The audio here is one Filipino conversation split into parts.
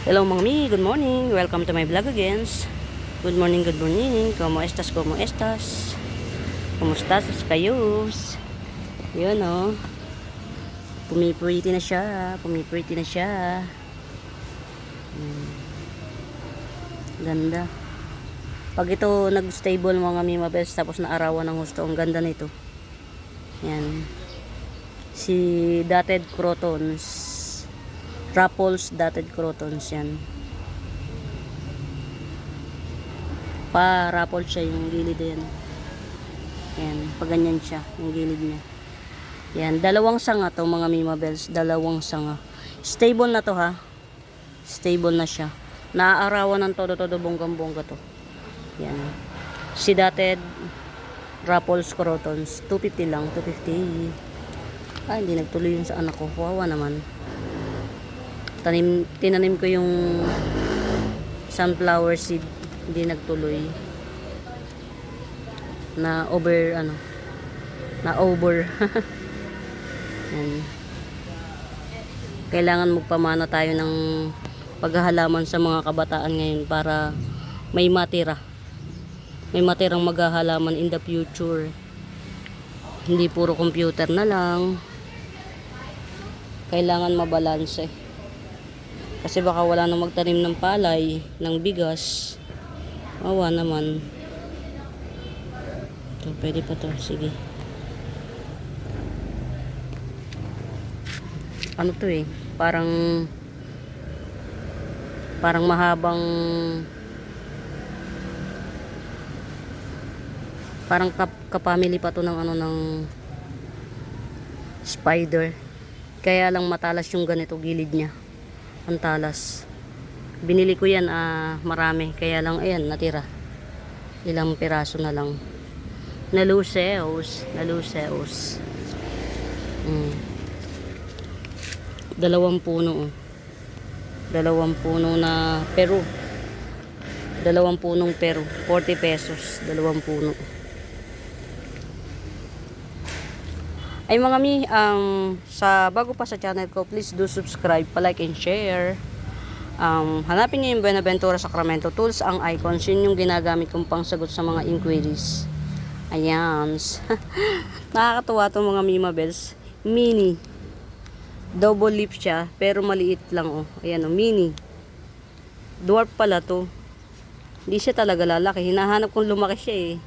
Hello mga mi, good morning. Welcome to my vlog again. Good morning, good morning. Como estas, como estas? Kumusta kayos? Yun o. Pumipuriti na siya. Pumipuriti na siya. Ganda. Pag ito nag-stable mga mi mabes, tapos naarawan ng gusto, ang ganda nito. Yan. Si dotted crotons. Raffles dotted crotons yan. Pa-raffle siya yung gilid yan. Yan, pag ganyan siya, yung gilid niya. Yan, dalawang sanga to mga Mima Bells, dalawang sanga. Stable na to ha. Stable na siya. Naaarawan ng todo-todo bonggang-bongga to. Yan. Si dotted Raffles crotons, 250 lang, 250. Hindi nagtuloy yun sa anak ko. Wawa naman. Tinanim ko yung sunflower seed, hindi nagtuloy. Na over. Yan. Kailangan magpamana tayo ng paghahalaman sa mga kabataan ngayon para may matira. May matirang maghahalaman in the future. Hindi puro computer na lang. Kailangan mabalanse. Kasi baka wala nang magtanim ng palay, ng bigas. Awa naman. Ito, pwede pa to. Sige. Ano to eh? Parang mahabang, parang kapamili pa to ng ng spider. Kaya lang matalas yung ganito gilid niya. Ang talas. Binili ko yan marami, kaya lang ayan natira. Ilang piraso na lang. Naluseos. Dalawang puno. Dalawang puno na Peru. Dalawang punong Peru, 40 pesos, dalawang puno. Ay mga mi, sa bago pa sa channel ko, please do subscribe, pa-like and share. Hanapin niyo yung Buenaventura Sacramento Tools, ang icons, yun yung ginagamit kong pangsagot sa mga inquiries. Ayan. Nakakatuwa itong mga Mima Bells. Mini. Double lip siya, pero maliit lang oh. Ayan oh, mini. Dwarf pala to. Hindi siya talaga lalaki. Hinahanap kong lumaki siya eh.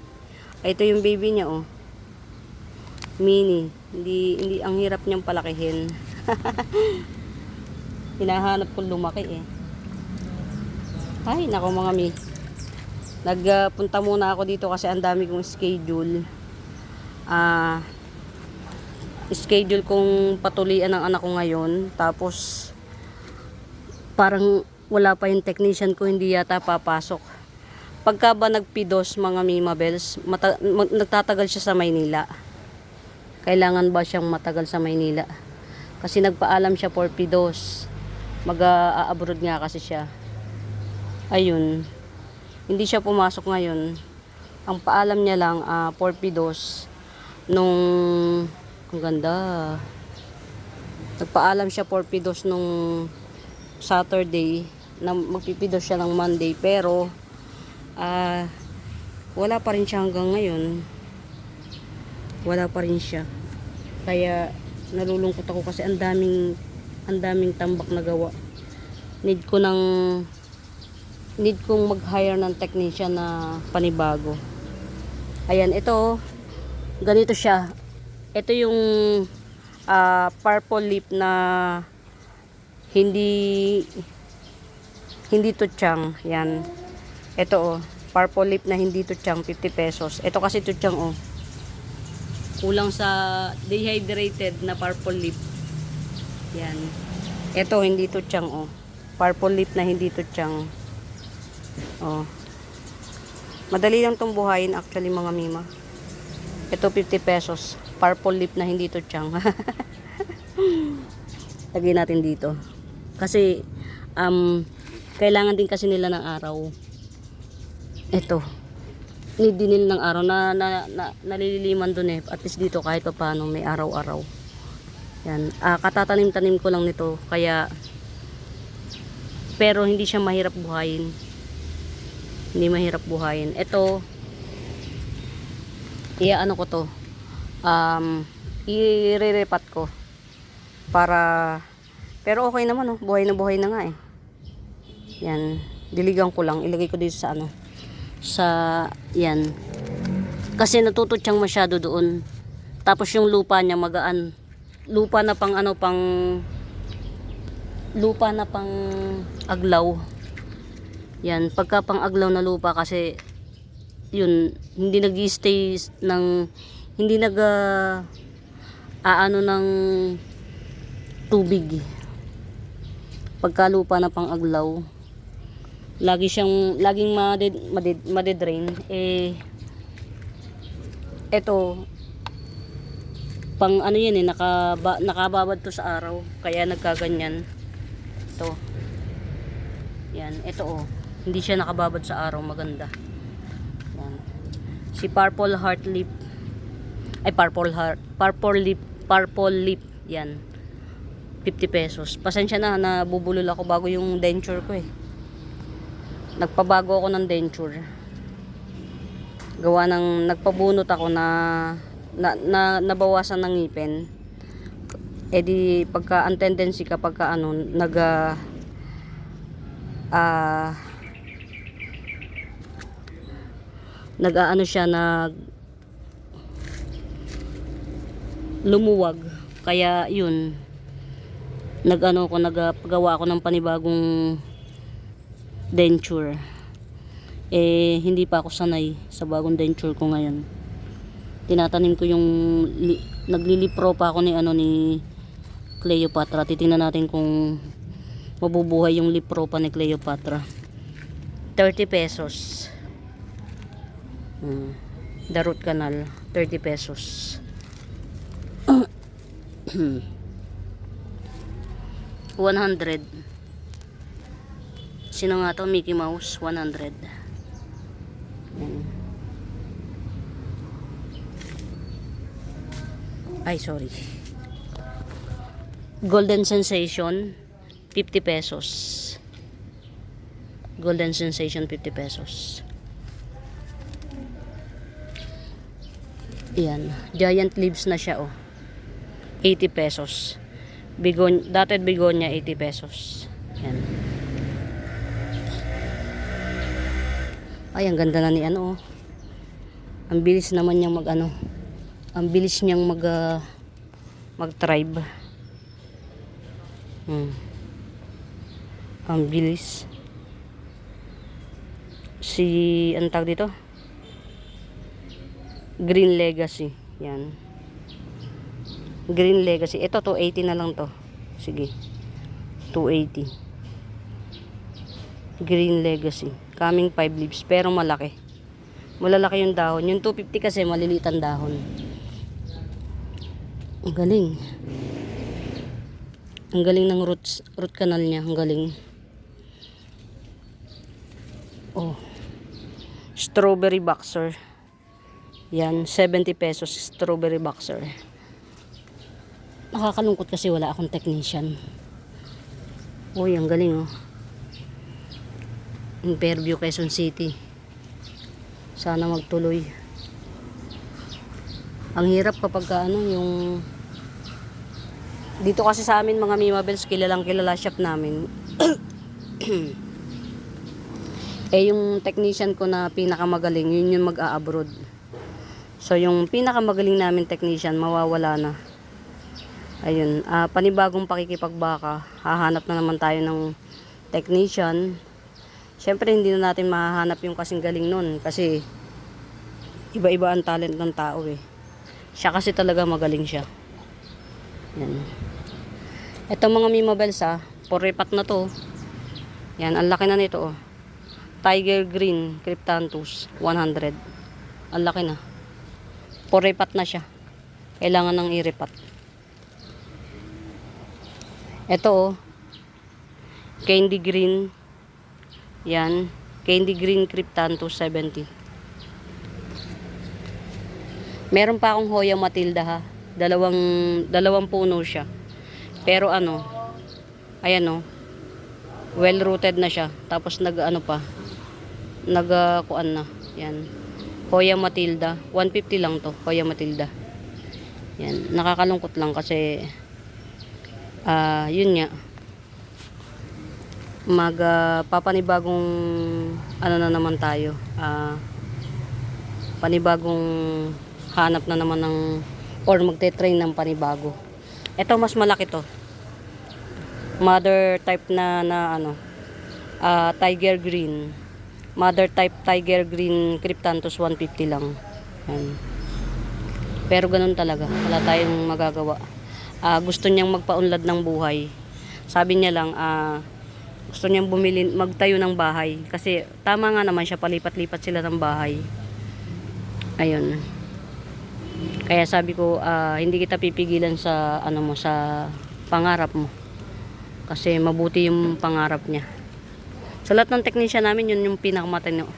Ito yung baby niya oh. Mini. Hindi ang hirap niyang palakihin. Hinahanap kong lumaki eh. Ay, nako mga mi. Nagpunta muna ako dito kasi ang dami kong schedule. Schedule kong patuloyan ng anak ko ngayon. Tapos, parang wala pa yung technician ko, hindi yata papasok. Pagka ba nagpidos mga Mima Bells, nagtatagal siya sa Maynila. Kailangan ba siyang matagal sa Maynila? Kasi nagpaalam siya for pidos. Mag-a-abroad nga kasi siya. Ayun. Hindi siya pumasok ngayon. Ang paalam niya lang for pidos nung ang ganda. Nagpaalam siya for pidos nung Saturday na magpipidos siya ng Monday, pero wala pa rin siya hanggang ngayon. Wala pa rin siya. Kaya nalulungkot ako kasi ang daming tambak na gawa. Need kong mag-hire ng technician na panibago. Ayan, ito ganito siya. Ito yung purple lip na hindi tutsang. Yan. Ito oh, purple lip na hindi tutsang, 50 pesos. Ito kasi tutsang oh. Kulang sa dehydrated na purple lip. Yan. Ito hindi tutsang oh. Purple lip na hindi tutsang. Oh. Madali lang tong buhayin actually mga Mima. Ito 50 pesos. Purple lip na hindi tutsang. Lagay natin dito. Kasi kailangan din kasi nila ng araw. Ito. Need din nila ng araw na nalililiman dun eh. At least dito kahit pa paano may araw-araw. Yan. Katatanim-tanim ko lang nito. Kaya Pero hindi siya mahirap buhayin. Hindi mahirap buhayin. Ito, ano ko to. I-repat ko. Pero okay naman, oh. Buhay na nga eh. Yan. Diligan ko lang. Ilagay ko dito sa yan. Kasi natututsyang masyado doon. Tapos yung lupa niya magaan. Lupa na pang aglaw. Yan, pagka pang aglaw na lupa kasi yun, hindi nag-stay hindi aano ng tubig. Pagka lupa na pang aglaw, laging madedrain. Eto, pang ano yan nakababad to sa araw, kaya nagkaganyan. Ito. Yan, ito hindi siya nakababad sa araw, maganda. Yan. Si Purple Lip, yan. 50 pesos. Pasensya na, nabubulol ako bago yung denture ko eh. Nagpabago ako ng denture. Gawa ng nagpabunot ako na nabawasan ng ngipin. Di pagka ang tendency kapag lumuwag, kaya yun nagpagawa ako ng panibagong denture. Hindi pa ako sanay sa bagong denture ko ngayon. Tinatanim ko yung naglilipro pa ako ni Cleopatra. Titingnan natin kung mabubuhay yung lipro pa ni Cleopatra. 30 pesos. The root canal, 30 pesos. 100. Sino nga to? Mickey Mouse. 100. Ay, sorry. Golden Sensation, 50 pesos. Golden Sensation, 50 pesos. Yan. Giant leaves na siya, 80 pesos. Dotted begonia, 80 pesos. Yan. Ay, ang ganda na ni Ang bilis naman niyang ang bilis niyang mag-thrive. Ang bilis. Ang tawag dito? Green Legacy. Yan. Green Legacy. Ito, 280 na lang to. Sige. 280. Green Legacy. Coming 5 leaves. Pero malaki. Malalaki yung dahon. Yung 250 kasi maliliit ang dahon. Ang galing. Ang galing ng root canal niya. Ang galing. Strawberry boxer. Yan, 70 pesos. Strawberry boxer. Nakakalungkot kasi wala akong technician. Ang galing in Fairview, Quezon City. Sana magtuloy. Ang hirap kapag yung dito kasi sa amin mga Mimabels, kilalang kilala shop namin. Yung technician ko na pinakamagaling, yun yung mag-a-abroad. So yung pinakamagaling namin technician mawawala na. Ayun, panibagong pakikipagbaka, hahanap na naman tayo ng technician. Siyempre hindi na natin mahahanap yung kasing galing nun kasi iba-iba ang talent ng tao eh. Siya kasi talaga magaling siya. Yan. Ito mga Mimabels poripat na to. Yan, ang laki na nito Tiger Green Cryptanthus 100. Ang laki na. Poripat na siya. Kailangan nang iripat. Ito Candy Green. Yan, Candy Green Cryptanthus 70. Meron pa akong Hoya Matilda Dalawang puno siya. Pero ayan Well rooted na siya. Tapos kuan na. Yan. Hoya Matilda. 150 lang to. Hoya Matilda. Yan. Nakakalungkot lang kasi yun nga. Papanibagong ano na naman tayo. Panibagong hanap na naman ng or magte-train ng panibago. Ito mas malaki to. Mother type na ano. Tiger green. Mother type Tiger green Cryptanthus 150 lang. Yan. Pero ganun talaga. Wala tayong magagawa. Gusto niyang magpaunlad ng buhay. Sabi niya lang, gusto niyang magtayo ng bahay. Kasi tama nga naman siya, palipat-lipat sila ng bahay. Ayun. Kaya sabi ko, hindi kita pipigilan sa sa pangarap mo. Kasi mabuti yung pangarap niya. Sa lahat ng technician namin, yun yung pinakamatino.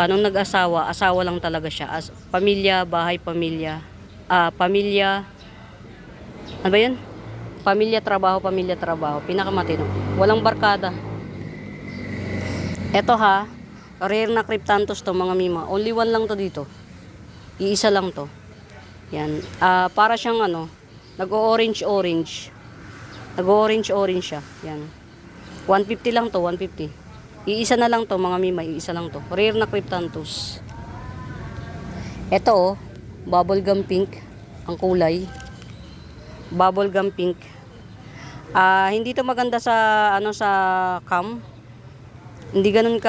Nung nag-asawa, asawa lang talaga siya. Pamilya, bahay, pamilya. Pamilya, ano ba yun? Pamilya, trabaho. Pinakamatino. Walang barkada. Eto ha, rare na Cryptanthus to mga mima. Only one lang to dito. Iisa lang to. Yan. Para siyang nag-orange. Nag-orange siya. Yan. 150 lang to, 150. Iisa na lang to mga mima, iisa lang to. Rare na Cryptanthus. Ito bubblegum pink ang kulay. Bubblegum pink. Hindi to maganda sa sa cam. Hindi ganun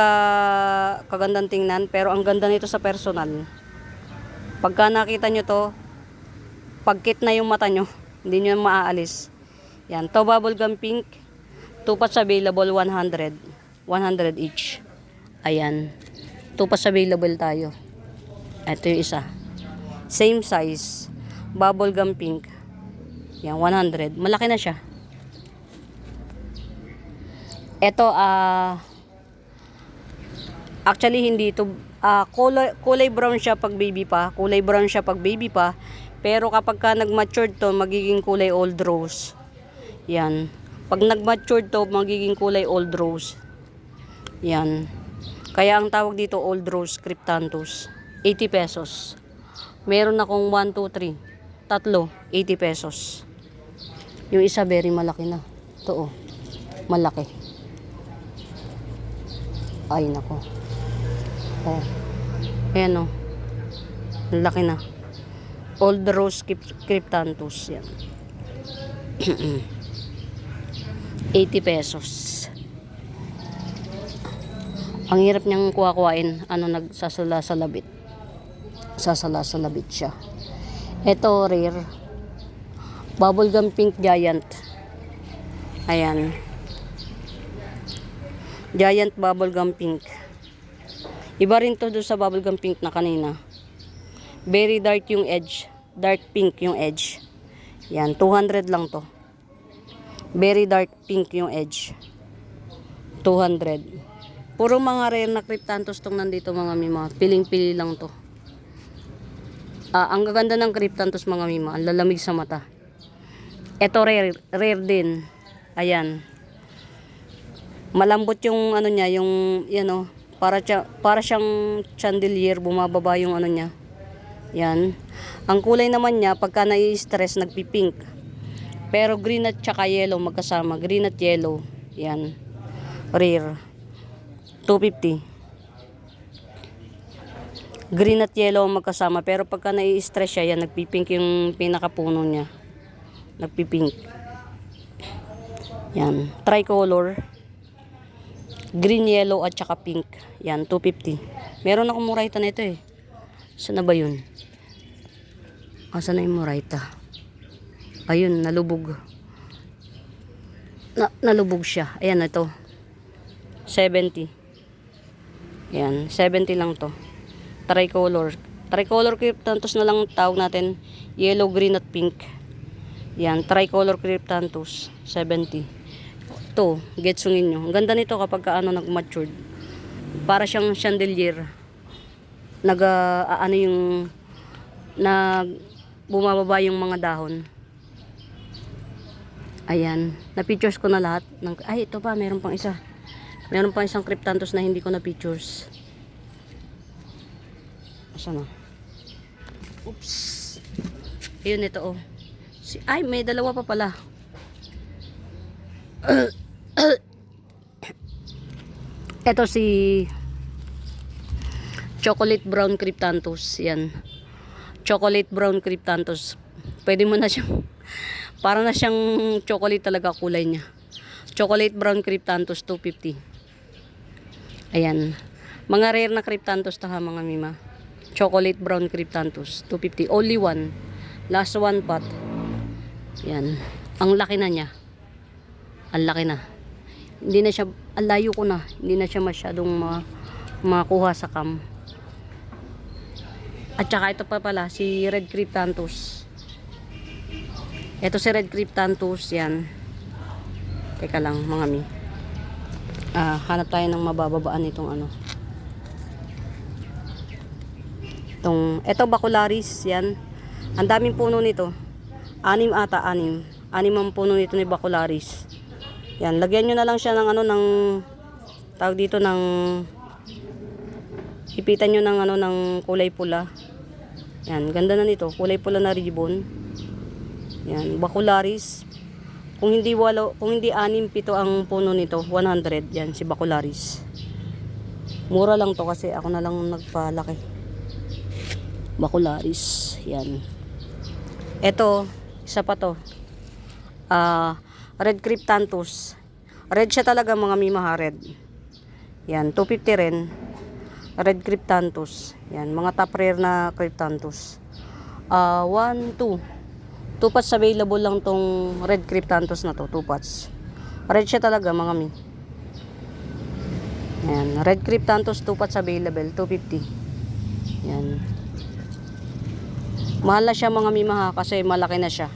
kagandang tingnan, pero ang ganda nito sa personal. Pagka nakita nyo to, pagkit na yung mata nyo, hindi nyo maaalis. Yan, to bubblegum pink. 2 pots available, 100 each. Ayan. 2 pots available tayo. Ito yung isa. Same size. Bubblegum pink. Yan, 100. Malaki na siya. Ito, actually hindi ito, kulay brown siya pag baby pa. Pero kapag ka nag-matured to, magiging kulay old rose. Yan. Pag nag-matured to, magiging kulay old rose. Yan. Kaya ang tawag dito old rose Cryptanthus. 80 pesos. Meron akong 1, 2, 3. Tatlo, 80 pesos. Yung isa very malaki na. Ito malaki. Ay nako. Ayan laki na. Old rose Cryptanthus. Yan. 80 pesos. Ang hirap niyang kuha-kuhain. Nagsasala sa labit. Sasala sa labit siya. Ito rare. Bubblegum pink giant. Ayan. Giant bubblegum pink. Iba rin to doon sa bubblegum pink na kanina. Very dark yung edge. Dark pink yung edge. Yan. 200 lang to. Very dark pink yung edge. 200. Puro mga rare na Cryptanthus tong nandito mga mima. Piling-pili lang to. Ang gaganda ng Cryptanthus mga mima. Ang lalamig sa mata. Ito rare din. Ayan. Malambot yung niya, yung para siyang chandelier, bumababa yung niya. Yan. Ang kulay naman niya pagka nai-stress nagpi-pink. Pero green at saka yellow magkasama. Green at yellow. Yan. Rare. 250. Green at yellow magkasama. Pero pagka nai-stress siya, yan, nagpipink yung pinakapuno niya. Nagpipink. Yan. Tricolor. Green, yellow at saka pink. Yan. 250. Meron akong Moraita na ito eh. Saan na ba yun? Asan na yung Moraita? Ayun, nalubog. Nalubog siya. Ayan, ito. 70. Ayan, 70 lang to. Tricolor. Tricolor Cryptanthus na lang tawag natin. Yellow, green at pink. Ayan, tricolor Cryptanthus. 70. Ito, getsungin nyo. Ang ganda nito kapag nag-matured. Para siyang chandelier. Bumababa yung mga dahon. Ayan. Na-pictures ko na lahat. Ay, ito pa. Meron pang isa. Meron pang isang Cryptanthus na hindi ko na-pictures. Asan na? Oops. Ayun, ito oh. Ay, may dalawa pa pala. Ito si Chocolate Brown Cryptanthus. Yan. Chocolate Brown Cryptanthus. Pwede mo na siyang para na siyang chocolate talaga kulay niya. Chocolate Brown Cryptanthus 250. Ayan. Mga rare na Cryptanthus to ha mga mima. Chocolate Brown Cryptanthus 250. Only one. Last one pot. Yan. Ang laki na niya. Ang laki na. Hindi na siya, ang layo ko na. Hindi na siya masyadong makuha sa cam. At saka ito pa pala, si Red Cryptanthus. Ito si Red Cryptanthus, yan. Teka lang, mga mi. Hanap tayo ng mabababaan itong ano. Ito Bacularis, yan. Ang daming puno nito. 6 ata, 6. 6 ang puno nito ni Bacularis. Yan, lagyan nyo na lang siya ng ano, ng tawag dito ng ipitan nyo ng ano, ng kulay pula. Yan, ganda na nito, kulay pula na ribbon. Yan, Bacularis. Kung hindi 6, 7 ang puno nito, 100. Yan, si Bacularis. Mura lang to kasi ako na lang nagpalaki. Bacularis. Yan. Ito, isa pa to. Red Cryptanthus. Red siya talaga mga mimaha, red. Yan, 250 rin. Red Cryptanthus. Yan, mga top rare na Cryptanthus. 1, 2. 2 pots available lang tong Red Cryptanthus na to, 2 pots. Red siya talaga mga mi. Yan, Red Cryptanthus 2 pots available, 250. Yan. Mahal na siya mga mimaha kasi malaki na siya.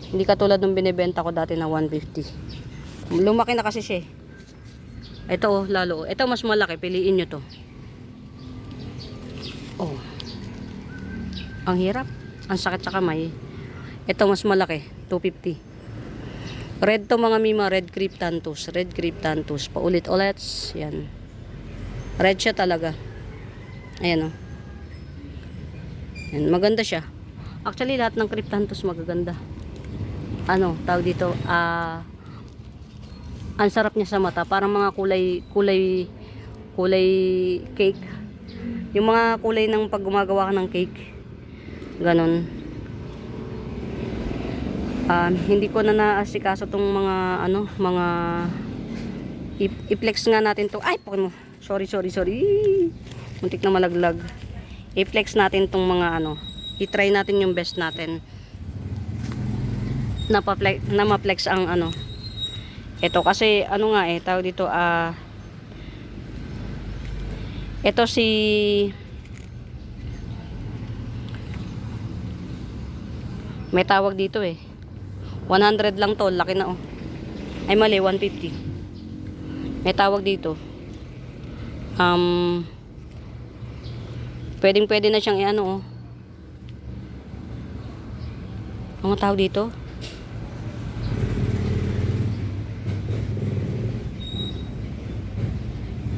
Hindi katulad nung binibenta ko dati na 150. Lumaki na kasi siya. Ito oh, lalo. Ito mas malaki, piliin nyo to. Oh. Ang hirap. Ang sakit sa kamay. Ito mas malaki, 250. Red to mga mima, Red Cryptanthus. Red Cryptanthus. Paulit-ulit. Yan. Red siya talaga. Ayan o. Yan, maganda siya. Actually, lahat ng Cryptanthus magaganda. Ano, tawag dito, ang sarap niya sa mata. Parang mga kulay cake. Yung mga kulay ng pag gumagawa ka ng cake. Ganon. Hindi ko na naasikaso tong mga mga i-flex nga natin to. Ay, pokemon mo. Sorry. Muntik na malaglag. I-flex natin tong mga i-try natin yung best natin. Na ma-flex ang ito kasi nga tawag dito ito si may tawag dito 100 lang to, laki na ay mali, 150 may tawag dito pwede na siyang ang tawag dito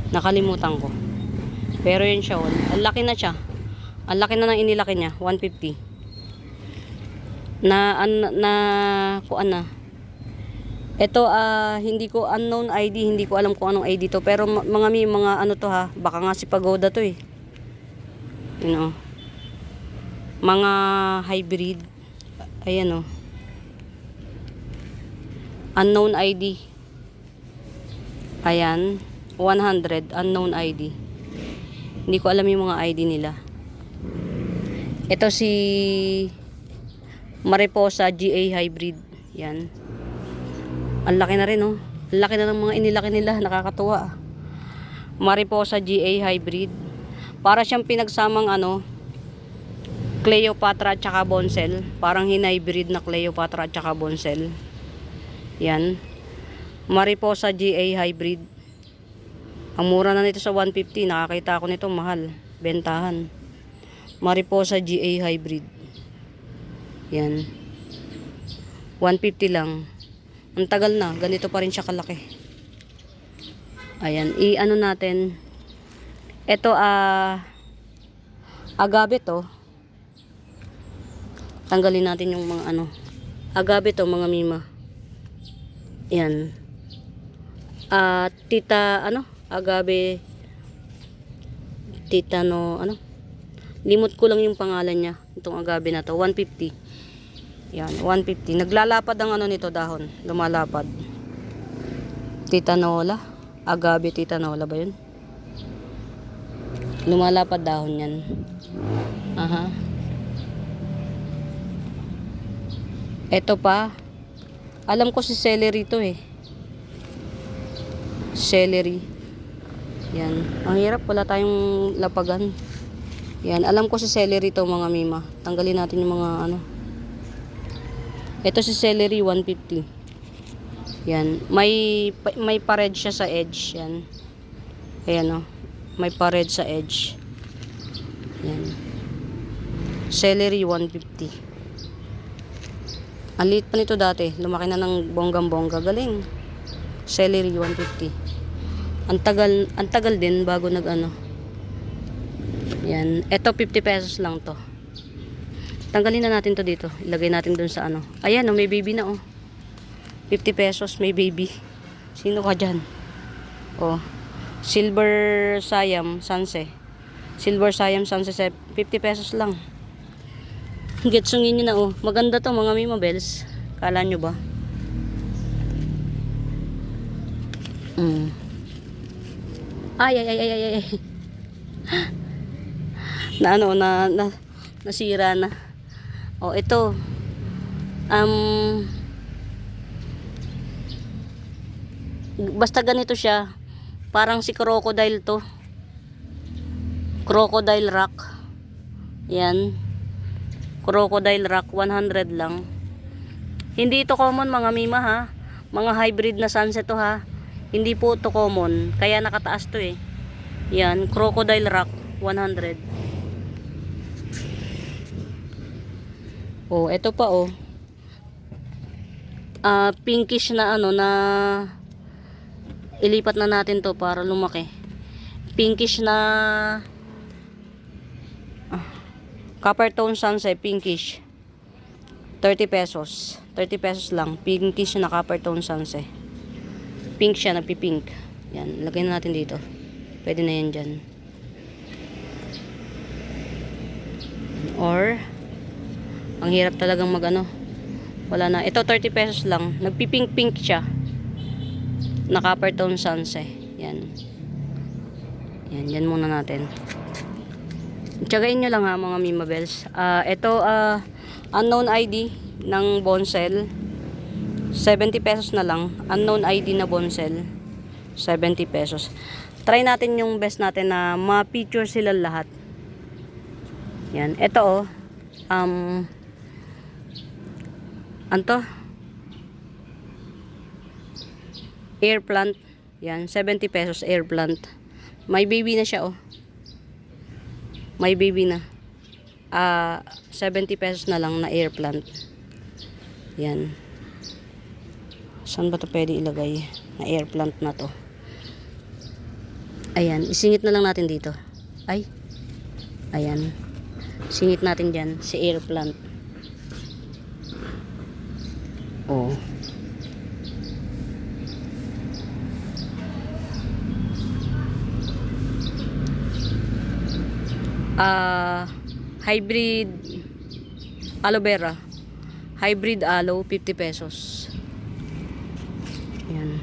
nakalimutan ko. Pero yun siya. Ang laki na siya. Ang laki na ng inilaki niya. 150. Kuan na. Ito, hindi ko unknown ID. Hindi ko alam kung anong ID to. Pero mga to ha. Baka nga si Pagoda to Mga hybrid. Ayan Unknown ID. Ayan. 100 unknown ID. Hindi ko alam yung mga ID nila. Ito si Mariposa GA hybrid. Yan. Ang laki na rin Ang laki na ng mga inilaki nila, nakakatuwa. Mariposa GA hybrid. Para siyang pinagsamang Cleopatra at saka Bonsel. Parang hinhybrid na Cleopatra at saka Bonsel. Yan. Mariposa GA hybrid. Ang mura na nito sa 150. Nakakita ako nito mahal. Bentahan. Mariposa GA hybrid. Yan. 150 lang. Ang tagal na, ganito pa rin siya kalaki. Ayan, i-ano natin. Ito, agave to. Tanggalin natin yung mga ano. Agave to, mga mima. Yan. Tita, agave. Titano, limot ko lang yung pangalan niya. Itong agave na to, 150. Yan, 150. Naglalapad ang nito, dahon. Lumalapad. Titanola. Agave titanola ba yun? Lumalapad dahon yan. Aha. Ito pa. Alam ko si celery to eh. Celery. Yan. Ang hirap, wala tayong lapagan. Yan. Alam ko si celery to, mga mima. Tanggalin natin yung mga Ito si celery, 150. Yan. May pared siya sa edge. Yan. Ayan o. May pared sa edge. Yan. Celery, 150. Ang liit pa nito dati. Lumaki na ng bonggang-bongga. Galing. Celery, 150. Ang tagal din bago Yan. Ito, 50 pesos lang to. Tanggalin na natin to dito. Ilagay natin dun sa Ayan, may baby na 50 pesos, may baby. Sino ka dyan? Silver Siam Sanse. Silver Siam Sanse, 50 pesos lang. Getsungin nyo na Maganda to, mga mima bells. Kala nyo ba? Ay. Nasira na. Ito. Basta ganito siya. Parang si crocodile to. Crocodile rock. Yan. Crocodile rock, 100 lang. Hindi ito common, mga mima ha. Mga hybrid na sunset to ha. Hindi po ito common. Kaya nakataas to eh. Yan, crocodile rock, 100. Ito pa pinkish na na ilipat na natin to para lumaki. Pinkish na copper tone sunset, pinkish. 30 pesos. 30 pesos lang. Pinkish na copper tone sunset. Pink siya, nagpipink. Yan, lagay na natin dito. Pwede na yan dyan. Or, ang hirap talagang wala na. Ito, 30 pesos lang. Nagpipink-pink siya. Na copper tone sunset. Yan. Yan muna natin. Tsagain nyo lang ha, mga mima bells. Ito, unknown ID ng Bonsel. 70 pesos na lang. Unknown ID na Bonsel. 70 pesos. Try natin yung best natin na ma-picture sila lahat. Yan. Ito anto? Air plant. Yan. 70 pesos air plant. May baby na siya May baby na. 70 pesos na lang na air plant. Yan. Saan ba ito pwede ilagay? Na air plant na to. Ayan. Isingit na lang natin dito. Ay. Ayan. Singit natin dyan. Si air plant. Hybrid aloe vera. Hybrid aloe, 50 pesos. Yan.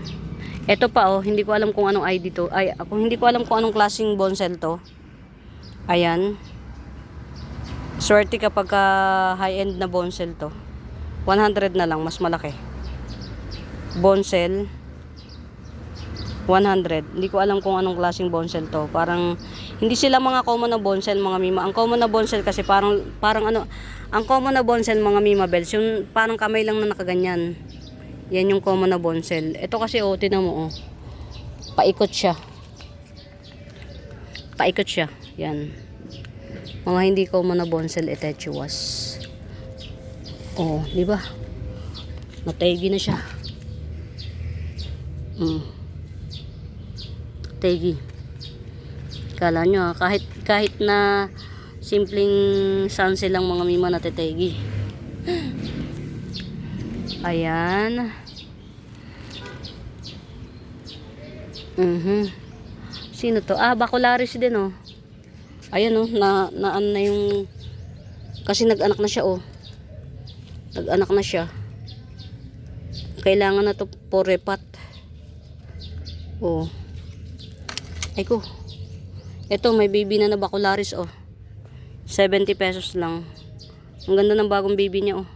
Ito pa hindi ko alam kung anong ID to. Hindi ko alam kung anong klaseng bonsel to. Ayan. Swerte kapag high-end na bonsel to. 100 na lang, mas malaki. Bonsel 100. Hindi ko alam kung anong klaseng bonsel to. Parang hindi sila mga common na bonsel, mga mima. Ang common na bonsel kasi parang ang common na bonsel, mga mima bells, yung parang kamay lang na nakaganyan. Yan yung common na bonsel. Ito kasi tinan mo paikot siya. Paikot siya. Yan. Mga hindi common na bonsel, itechuas. Di ba? Nataygi na siya. Mm. Tegi. Kala nyo kahit na simpleng sunset lang mga mima na tetegi. Ayan. Sino to? Bacularis din oh. Ayan oh, ano na yung kasi nag-anak na siya oh. Nag-anak na siya. Kailangan na to for repat. Oh. Ay ko. Ito may baby na bacularis oh. 70 pesos lang. Ang ganda ng bagong baby niya oh.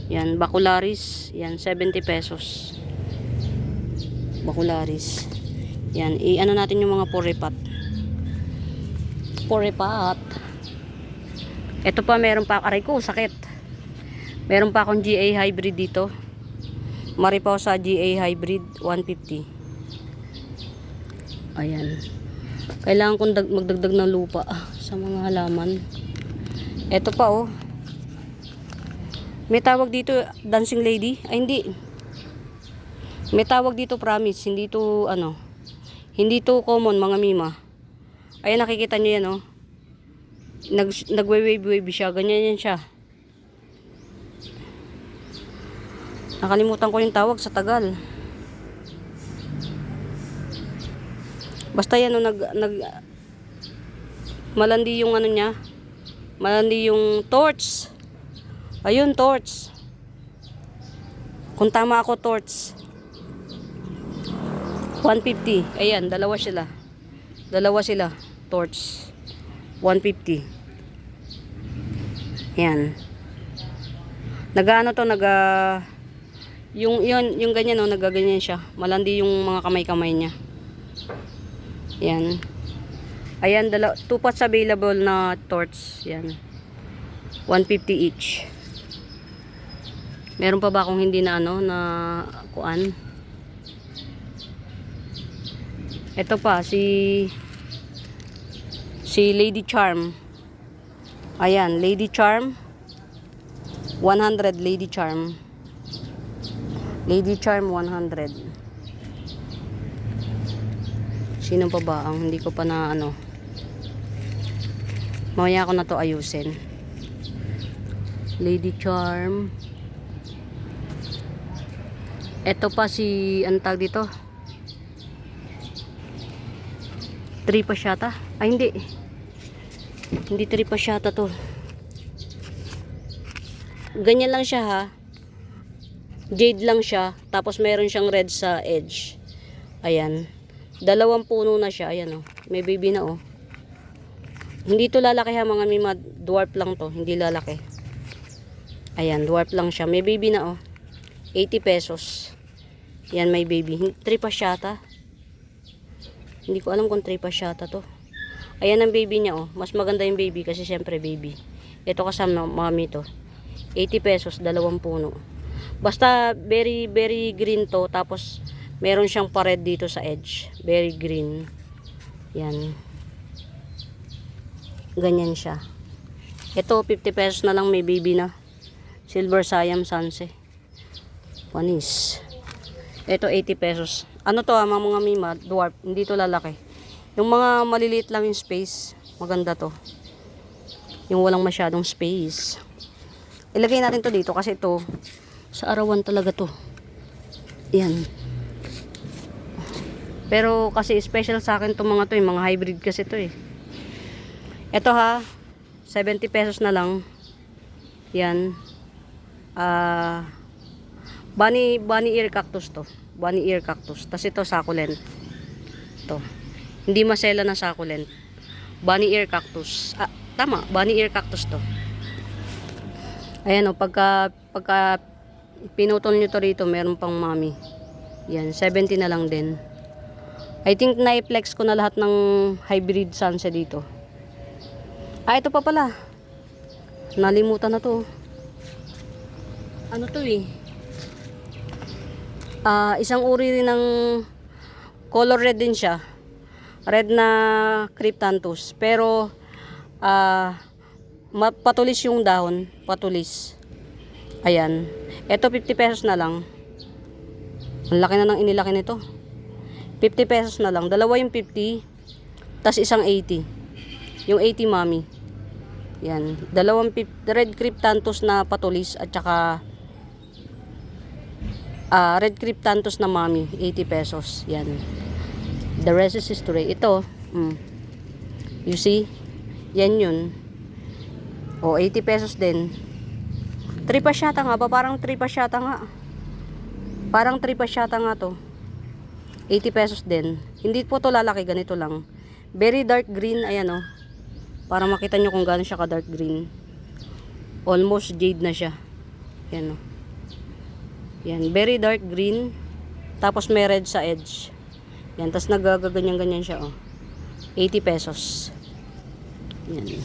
Yan, bacularis. Yan, 70 pesos. Bacularis. Yan, i-ano natin yung mga poripat. Poripat. Ito pa, meron pa, aray ko, sakit. Meron pa akong GA hybrid dito. Mariposa GA hybrid, 150. Ayan. Kailangan kong magdagdag ng lupa sa mga halaman. Ito pa oh. May tawag dito dancing lady. Ay hindi. May tawag dito promise. Hindi to ano. Hindi to common mga mima. Ayan nakikita niyo yan oh. Nagwe-wave siya. Ganyan yan siya. Nakalimutan ko yung tawag sa Tagal. Basta yan oh, malandi yung ano niya. Malandi yung torch. Ayun, torch. Kung tama ako, torch. 150. Ayan, dalawa sila. Dalawa sila. Torch. 150. Ayan. Nag-ano to, yung ganyan, no, nagaganyan siya. Malandi yung mga kamay-kamay niya. Ayan. Ayan, 2 pots available na torch. Ayan. 150 each. Meron pa ba akong hindi na ano na kuan? Ito pa si Lady Charm. Ayan, Lady Charm. 100 Lady Charm. Lady Charm 100. Sino pa ba ang hindi ko pa na ano? Mamaya ko na to ayusin. Lady Charm. Ito pa si antag dito. 3 pa siyata. Ay hindi. Hindi 3 pa siyata to. Ganyan lang siya ha. Jade lang siya. Tapos meron siyang red sa edge. Ayan. 2 puno na siya. Ayan oh. May baby na oh. Hindi to lalaki ha mga mima. Dwarf lang to. Hindi lalaki. Ayan. Dwarf lang siya. May baby na oh. 80 pesos. Yan may baby. 3 pa siyata. Hindi ko alam kung 3 pa siyata to. Ayan ang baby niya oh. Mas maganda yung baby kasi syempre baby. Ito kasama mami to. 80 pesos, 2 puno. Basta very very green to. Tapos meron siyang pa-red dito sa edge. Very green. Yan. Ganyan siya. Ito 50 pesos na lang may baby na. Silver Siam Sanse. Panis. Ito 80 pesos. Ano to mga mima, dwarf, hindi to lalaki. Yung mga maliliit lang yung space, maganda to. Yung walang masyadong space. Ilagay natin to dito kasi ito sa arawan talaga to. Yan. Pero kasi special sa akin to mga to, yung mga hybrid kasi to eh. Ito ha, 70 pesos na lang. Yan. Bunny ear cactus to. Bunny ear cactus. Tapos ito succulent. Ito. Hindi masela na succulent. Bunny ear cactus. Tama. Bunny ear cactus to. Ayan o. Pagka pinutol nyo to rito, meron pang mami. Yan. 70 na lang din. I think na-flex ko na lahat ng hybrid sunset dito. Ito pa pala. Nalimutan na to. Ano to eh? Isang uri rin ng color red din siya. Red na cryptanthus. Pero patulis yung dahon. Patulis. Ayan. Ito 50 pesos na lang. Ang laki na ng inilaki nito. 50 pesos na lang. Dalawa yung 50, tas isang 80. Yung 80 mami. Yan. Dalawang red cryptanthus na patulis at saka red cryptanthus na mami. 80 pesos. Yan. The rest is history. Ito. You see? Yan yun. O, 80 pesos din. 3 pasyata nga ba? Parang 3 pasyata nga. Parang 3 pasyata nga to. 80 pesos din. Hindi po to lalaki. Ganito lang. Very dark green. Ayan o. Para makita nyo kung gaano siya ka dark green. Almost jade na siya. Yan o. Yan. Very dark green. Tapos may red sa edge. Yan. Tapos nagaganyan-ganyan siya o. 80 pesos. Yan.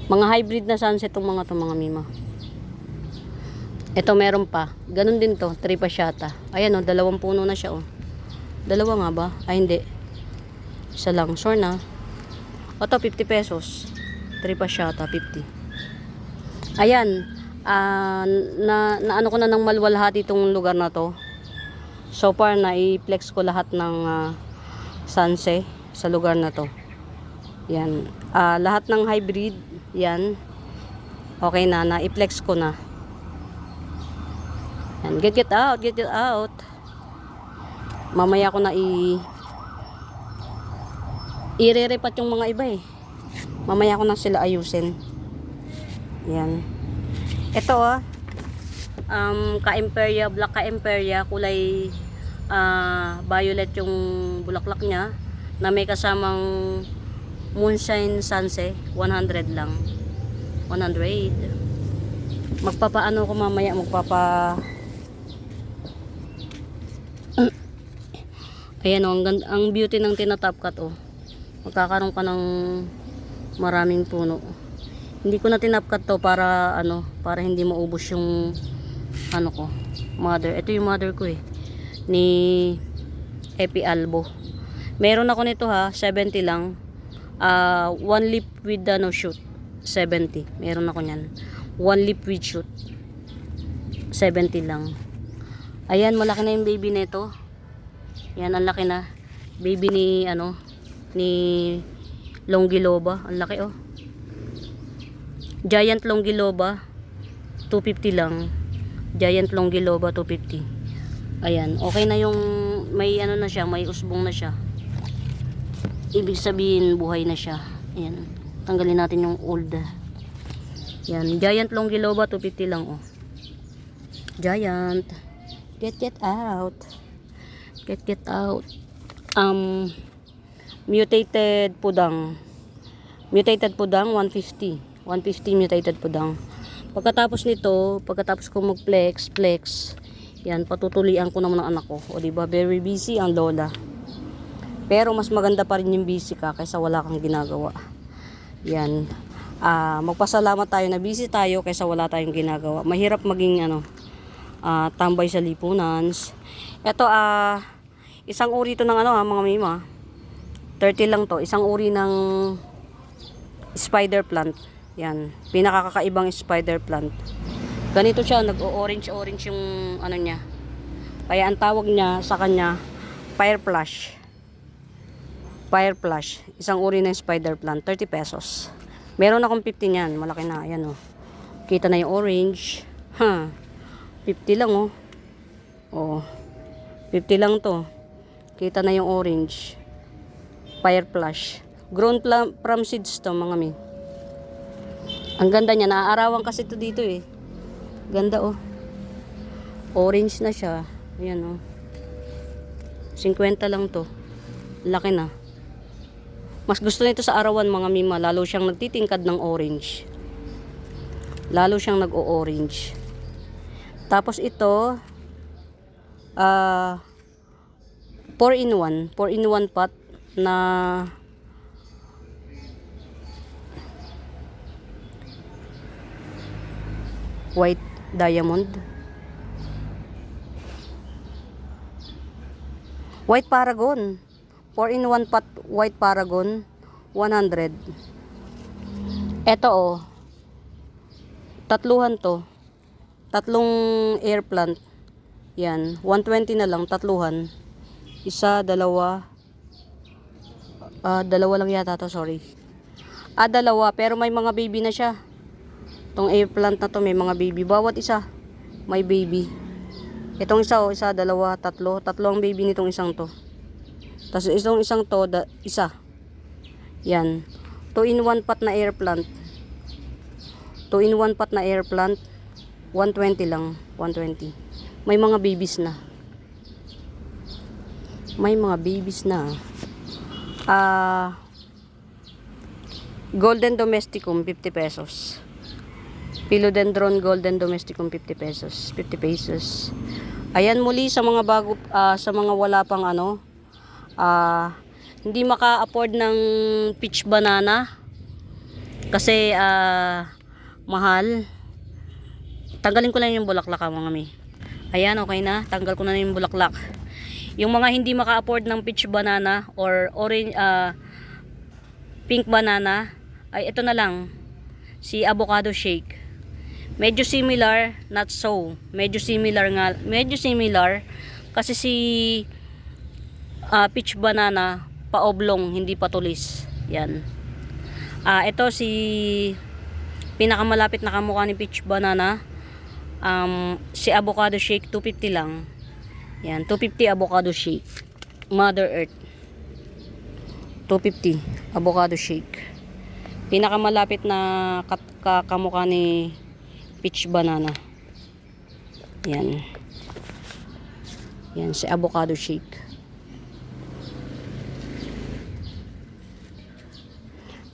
Mga hybrid na sunset itong mga mima. Ito meron pa. Ganun din to. 3 pasyata. Ayan o. 2 puno na siya o. 2 nga ba? Ay hindi. Isa lang. Sure na. O to 50 pesos. 3 pasyata. 50. Ayan. Na ano ko na ng malwalhati itong lugar na to. So far na i-flex ko lahat ng sunset sa lugar na to. Yan. Lahat ng hybrid. Yan. Okay na. Na-i-flex ko na. Yan. Get out. Get out. Mamaya ko na i-re-repat yung mga iba eh. Mamaya ko na sila ayusin. Yan. Ito ka-imperia, black ka-imperia, kulay violet yung bulaklak niya na may kasamang moonshine sunset. 100 lang. 100. Magpapaano ko mamaya, ayan o, ang beauty ng tinatop cut o. Magkakaroon ka ng maraming puno. Hindi ko na tinop cut to para para hindi maubos yung ko, mother. Ito yung mother ko eh. Ni Epi Albo. Meron ako nito 70 lang. One leaf with shoot. 70. Meron ako niyan. One leaf with shoot. 70 lang. Ayan, malaki na yung baby nito. Yan, ang laki na. Baby ni ni Longiloba. Ang laki oh. Giant Longiloba 250 lang. Giant Longiloba 250. Ayan, okay na yung may na siya, may usbong na siya. Ibig sabihin buhay na siya. Ayan. Tanggalin natin yung old. Yan, Giant Longiloba 250 lang oh. Giant. Get out. Get out. Mutated pudang. Mutated pudang 150. 150 mutated pudang. Pagkatapos nito, pagkatapos ko mag-flex, yan, patutulian ko naman ang anak ko. O diba, very busy ang lola. Pero mas maganda pa rin yung busy ka kaysa wala kang ginagawa. Yan. Magpasalamat tayo na busy tayo kaysa wala tayong ginagawa. Mahirap maging tambay sa lipunan. Ito, isang uri to ng mga mima. 30 lang to. Isang uri ng spider plant. Yan. Pinakakakaibang spider plant. Ganito siya. Nag-orange yung niya. Kaya ang tawag niya sa kanya, fire flash. Fire flash. Isang uri ng spider plant. 30 pesos. Meron akong 50 niyan. Malaki na. Ayan oh. Kita na yung orange. 50 lang oh. Oh. 50 lang to. Kita na yung orange. Fire flash. Grown from seeds to mga mi. Ang ganda niya. Naaarawan kasi to dito eh. Ganda oh. Orange na siya. Ayan oh. 50 lang to. Laki na. Mas gusto nito sa arawan mga mima. Lalo siyang nagtitingkad ng orange. Lalo siyang nag-o-orange. Tapos ito 4-in-1 pot na white diamond, white paragon. 4-in-1 pot white paragon 100. Ito oh, tatluhan to, tatlong air plant Yan, 120 na lang, tatluhan. Isa, dalawa. Dalawa lang yata to, sorry. Dalawa, pero may mga baby na siya. Itong air plant na to, may mga baby. Bawat isa, may baby. Itong isa, isa, dalawa, tatlo. Tatlo ang baby nitong isang to. Tapos itong isang to, isa. Yan. 2-in-1 pot na air plant. 2-in-1 pot na air plant. 120 lang. 120. May mga babies na. May mga babies na. Golden Domesticum, 50 pesos. Philodendron Golden Domesticum, 50 pesos. 50 pesos. Ayan, muli sa mga bago, sa mga wala pang ano, hindi maka-afford ng peach banana kasi mahal. Tanggalin ko lang yung bulaklak mga mi. Ayan, okay na. Tanggal ko na yung bulaklak. Yung mga hindi maka-afford ng peach banana or orange, pink banana, ay ito na lang. Si avocado shake. Medyo similar, not so. Medyo similar nga. Medyo similar. Kasi si peach banana, pa-oblong, hindi patulis. Yan. Ito si pinakamalapit na kamukha ni peach banana. Si avocado shake, 250 lang. Yan, 250 avocado shake. Mother Earth. 250 avocado shake. Pinakamalapit na kamukha ni peach banana. Yan. Yan, si avocado shake.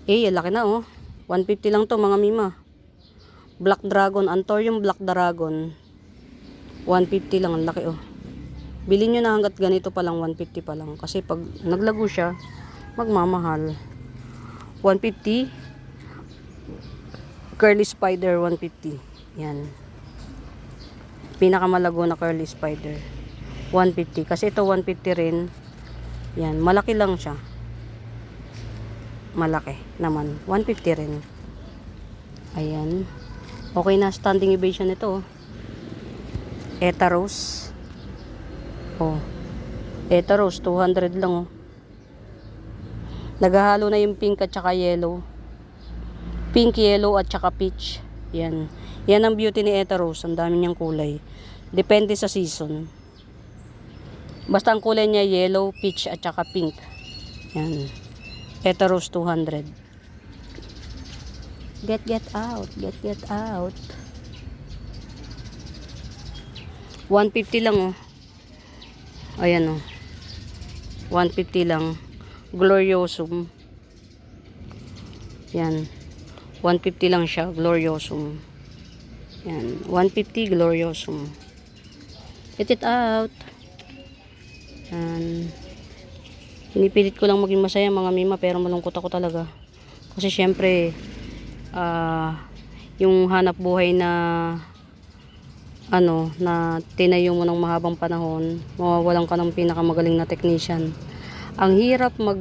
Laki na oh. 150 lang to mga mima. Black Dragon, Anthurium Black Dragon. 150 lang, ang laki oh. Bilhin nyo na hanggat ganito pa lang, 150 pa lang. Kasi pag naglago siya, magmamahal. 150. Curly Spider, 150. Yan. Pinakamalago na Curly Spider. 150. Kasi ito 150 rin. Yan. Malaki lang siya. Malaki naman. 150 rin. Ayan. Okay na, standing ovation ito. Etaros. Etaros, 200 lang oh. Naghahalo na yung pink at saka yellow. Pink, yellow at saka peach. Yan. Yan ang beauty ni Etaros. Ang dami niyang kulay. Depende sa season. Basta ang kulay niya yellow, peach at saka pink. Yan. Etaros 200. Get out. Get out. 150 lang oh. Ayan oh. 150 lang. Gloriosum. Yan. 150 lang siya. Gloriosum. Yan. 150 Gloriosum. Get it out. Yan. Pinipilit ko lang maging masaya mga mima, pero malungkot ako talaga. Kasi syempre, yung hanap buhay na na tinayo mo ng mahabang panahon, mawawalan ka ng pinakamagaling na technician. Ang hirap ng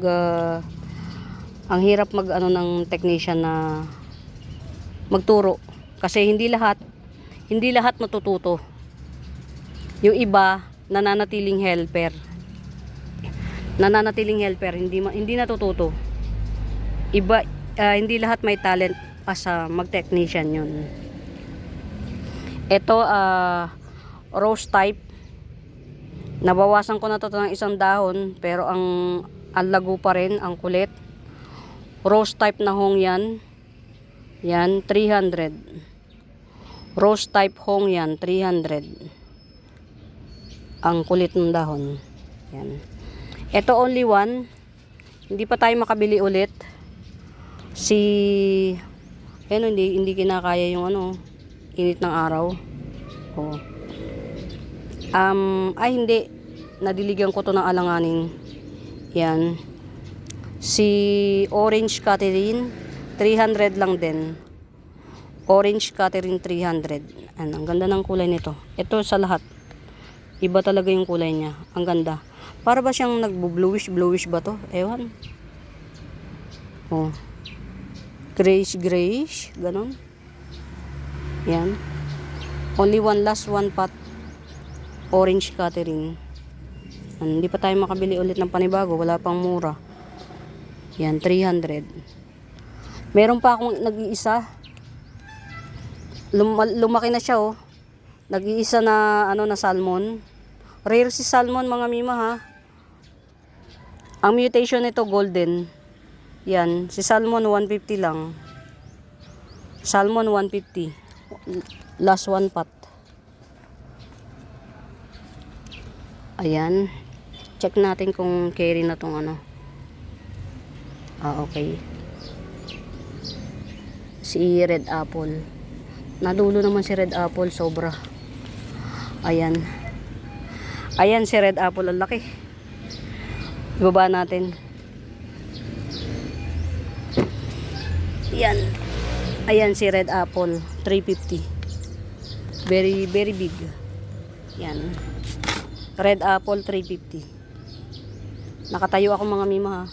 technician na magturo kasi hindi lahat matututo. Yung iba nananatiling helper, hindi natututo. Iba, hindi lahat may talent as mag-technician yun. Ito, rose type. Nabawasan ko na to ng isang dahon, pero ang lago pa rin, ang kulit. Rose type na hong yan. Yan, 300. Rose type hong yan, 300. Ang kulit ng dahon. Yan. Ito only one. Hindi pa tayo makabili ulit. Hindi kinakaya yung init ng araw. Hindi. Nadiligan ko to ng alanganin. Yan. Si Orange Catherine, 300 lang din. Orange Catherine 300. Ang ganda ng kulay nito. Ito sa lahat. Iba talaga yung kulay niya. Ang ganda. Para ba siyang nagbo-bluish ba to? Ewan. Grayish. Ganon. Yan. Only one, last one pot. Orange Catherine. Hindi pa tayo makabili ulit ng panibago. Wala pang mura. Yan, 300. Meron pa akong nag-iisa. Lumaki na siya, oh. Nag-iisa na, na salmon. Rare si salmon, mga mima, ha. Ang mutation nito, golden. Yan, si salmon 150 lang. Salmon 150. Last one pot. Ayan. Check natin kung carry na tong ano. Okay. Si red apple. Nadulo naman si red apple, sobra. Ayan. Ayan si red apple, ang laki. Ibaba natin. Ayan. Ayan si red apple, 350. Very, very big. Yan. Red apple, 350. Nakatayo ako, mga mima, ha.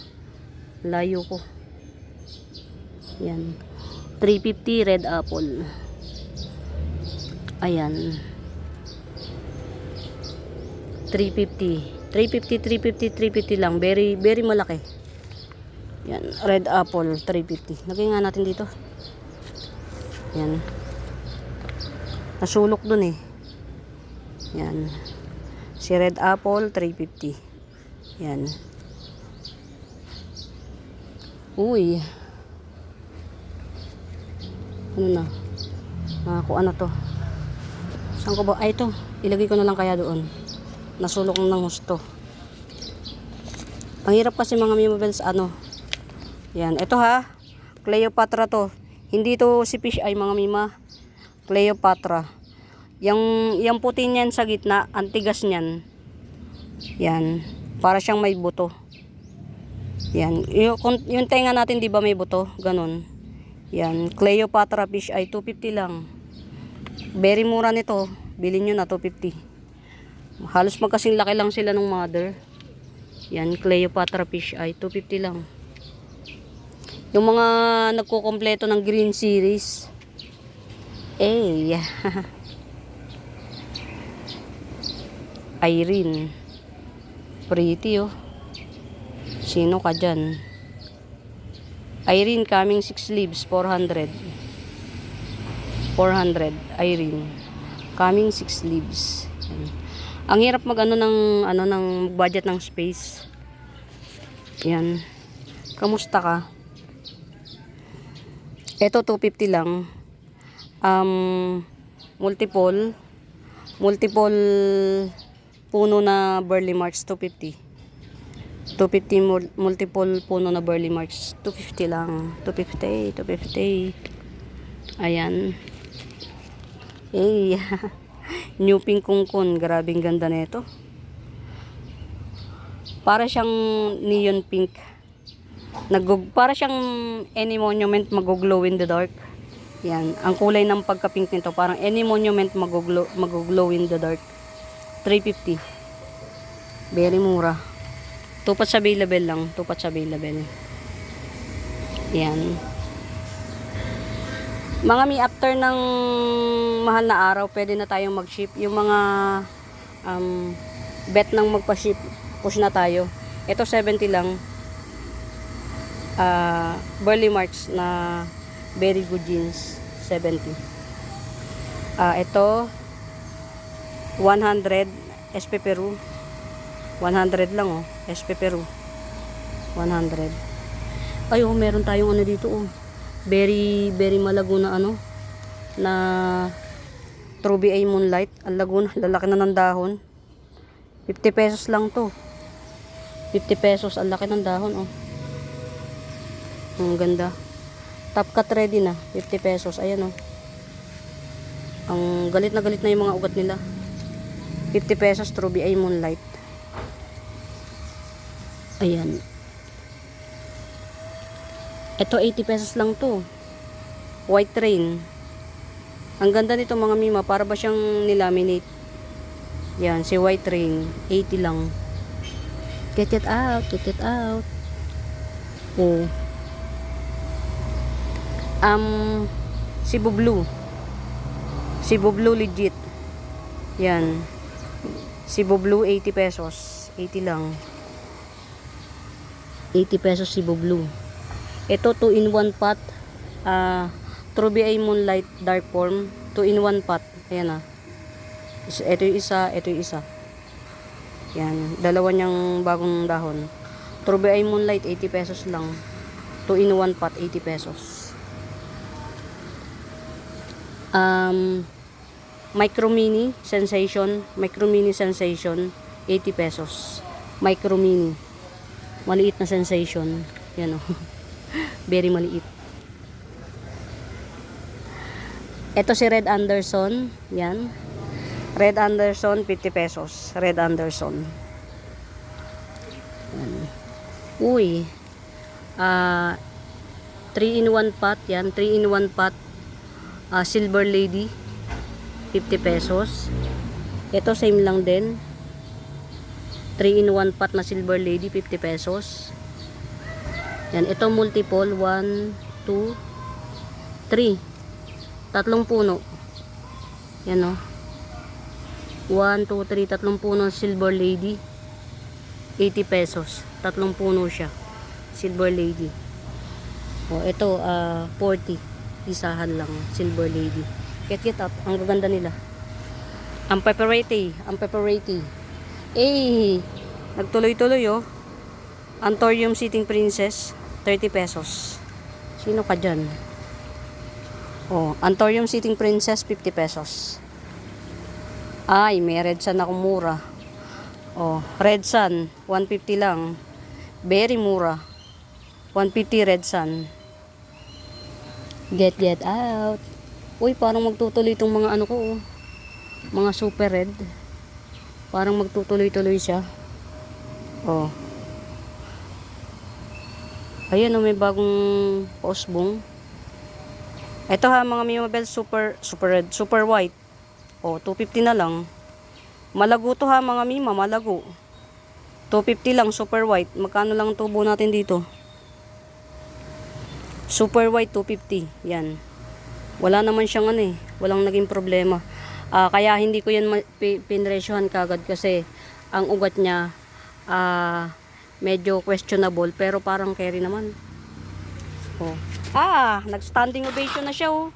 Layo ko. Yan. 350 red apple. Ayan. 350. 350 lang. Very, very malaki. Yan. Red apple, 350. Lagay nga natin dito. Yan. Nasulok dun, eh. Yan. Si red apple, 350. Yan. Uy. Ano na? Kung ano to? Saan ko ba? Ay, ito. Ilagay ko na lang kaya doon. Nasulok ng husto. Ang hirap kasi, mga mimabels, Yan. Ito, ha. Cleopatra to. Hindi to si fish eye, mga mima. Cleopatra. Yung puti niyan sa gitna, antigas niyan. Yan. Para siyang may buto. Yan. Yung tenga natin, di ba may buto? Ganon. Yan. Cleopatra fish eye, 250 lang. Very mura nito. Bilhin nyo na, 250. Halos magkasing laki lang sila ng mother. Yan. Cleopatra fish eye, 250 lang. Yung mga nagkukompleto ng green series. Irene. Pretty, oh. Sino ka dyan? Irene, coming 6 leaves, 400. 400, Irene. Coming 6 leaves. Yan. Ang hirap ng budget ng space. Yan. Kamusta ka? Ito 250 lang. Multiple puno na burley marks, 250. 250 multiple puno na burley marks, 250 lang. 250. Ayan. New pink kungkon, grabing ganda nito. Para siyang neon pink. Para siyang any monument mag-glow in the dark. Yan, ang kulay ng pagka-pink nito, parang any monument mag-glow in the dark. 350. Very mura. Tupat sa available lang, tupat sa available. Yan. Mga after ng mahal na araw, pwede na tayong mag-ship. Yung mga bet nang magpa-ship, push na tayo. Ito 70 lang. Burley marks na very good jeans, 70. Ito 100 SP Peru. 100 lang, oh. SP Peru. 100. Ay, oh, meron tayong dito, oh. Very, very malago na na Truby A Moonlight. Ang lago na, lalaki na ng dahon. 50 pesos lang to. 50 pesos, ang laki ng dahon, oh. Ang ganda. Top cut ready na, 50 pesos. Ayan, oh. Ang galit na yung mga ugat nila. 50 pesos, Truby A Moonlight. Ayan. Ito 80 pesos lang to. White Rain. Ang ganda nito, mga mima, para ba siyang nilaminate. Yan, si White Rain, 80 lang. Get it out, get it out. Oh. Cebu Blue. Cebu Blue legit. Yan. Cebu Blue, 80 pesos. 80 lang. 80 pesos Cebu Blue. Ito, 2-in-1 pot. True BI Moonlight Dark Form. 2-in-1 pot. Ayan ah. Ito yung isa, ito yung isa. Yan. Dalawa niyang bagong dahon. True BI Moonlight, 80 pesos lang. 2-in-1 pot, 80 pesos. Micro Mini Sensation. Micro Mini Sensation, 80 pesos. Micro Mini. Maliit na sensation. Yan o. Very maliit. Ito si Red Anderson. Yan. Red Anderson, 50 pesos. Red Anderson. Yan. Uy. 3-in-1 pot. Yan. 3-in-1 pot. Silver Lady. 50 pesos. Ito same lang din. 3-in-1 pot na Silver Lady, 50 pesos. Yan, ito multiple, 1, 2, 3. Tatlong puno. Yan o. 1, 2, 3, tatlong puno Silver Lady. 80 pesos. Tatlong puno siya. Silver Lady. O, ito, 40. Isahan lang, Silver Lady. Kit up, ang gaganda nila. Ang pepperati. Nagtuloy-tuloy oh. Antorium Sitting Princess, 30 pesos. Sino ka dyan? Oh, Antorium Sitting Princess, 50 pesos. Ay, may Red Sun akong mura. Oh, Red Sun, 150 lang. Very mura. 150 Red Sun. Get out. Uy, parang magtutuloy itong mga ano ko oh. Mga super red. Parang magtutuloy-tuloy siya. Oh. Ayan oh, may bagong pausbong. Ito ha, mga Mimabel, super red, super white. Oh, 250 na lang. Malago to ha, mga Mima, malago. 250 lang, super white. Magkano lang tubo natin dito? Super white, 250. Yan. Wala naman siyang ano eh. Walang naging problema. Kaya hindi ko yan pinresyohan kagad kasi ang ugat niya medyo questionable pero parang carry naman. Oh. Nag-standing ovation na siya oh.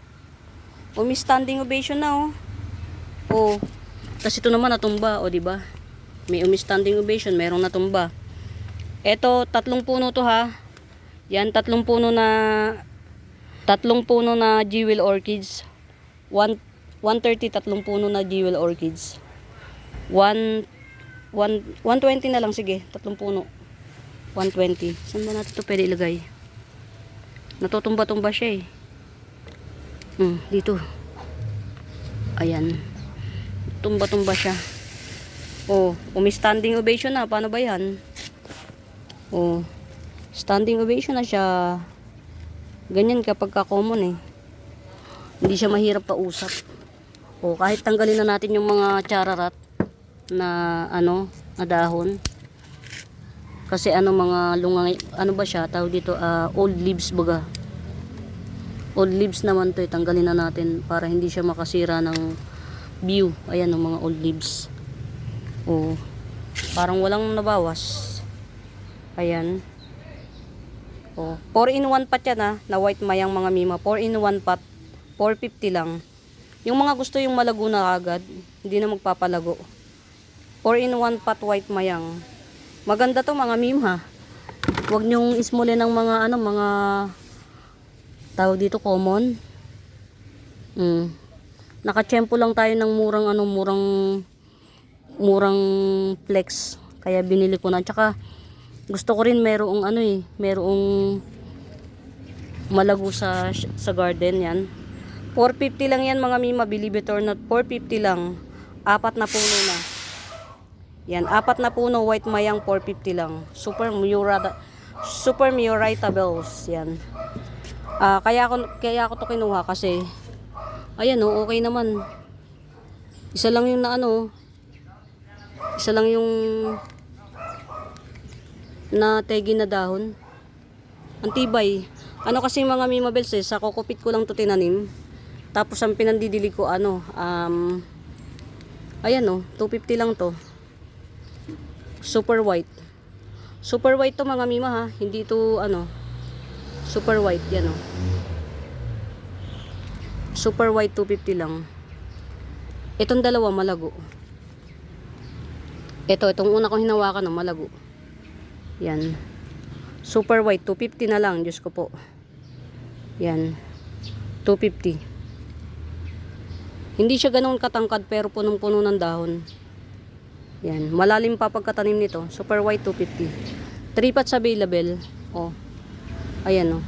Umi-standing ovation na oh. Oh. Kasi ito naman natumba, oh, di ba? May umi-standing ovation, merong natumba. Ito, 3 puno to ha. Yan, 3 puno na jewel orchids. 130 3 puno na jewel orchids. 120 na lang, sige, 3 puno. 120. Saan ba natin ito pwede ilagay? Natutumba-tumba siya eh. Dito. Ayan. Tumba-tumba siya. Oh, umi-standing ovation na. Paano ba yan? Oh, standing ovation na siya. Ganyan kapag ka-common eh. Hindi siya mahirap pausap. O kahit tanggalin na natin yung mga chararat na ano, na dahon. Kasi ano mga lungang, ano ba siya, tawag dito, old leaves baga. Old leaves naman to, tanggalin na natin para hindi siya makasira ng view. Ayan ang mga old leaves. O parang walang nabawas. Ayan. Oh, 4-in-1 pot yan ha, na white mayang mga Mima. 4-in-1 pot, 450 lang. Yung mga gusto yung malago na agad, hindi na magpapalago. 4-in-1 pot white mayang. Maganda to mga Mima. Huwag nyong ismulin ng mga ano, mga tawag dito common. Nakachempo lang tayo ng murang ano, murang flex. Kaya binili ko na. Tsaka gusto ko rin merong ano eh, merong malago sa garden yan. 450 lang yan mga Mima, believe it or not, 450 lang. 4 na puno na. Yan, 4 na puno, white mayang, 450 lang. Super muratables yan. Kaya ako to kinuha kasi ayan oh, okay naman. Isa lang yung na ano, isa lang yung na tegi na dahon. Ang tibay. Ano kasi mga Mimabels eh, sa kokopit ko lang to tinanim. Tapos ang pinandidilig ko ano, Ayan oh, 250 lang to. Super white. Super white to mga mima ha. Hindi to ano. Super white yan oh. Super white 250 lang. Itong dalawa malago. Itong una kong hinawakan oh, malago. Yan. Super white 250 na lang, Diyos ko po. Yan. 250. Hindi siya ganoon katangkad pero punong-puno ng dahon. Yan, malalim pa pagkatanim nito. Super white 250. 3 pots available. Oh. Ayan oh.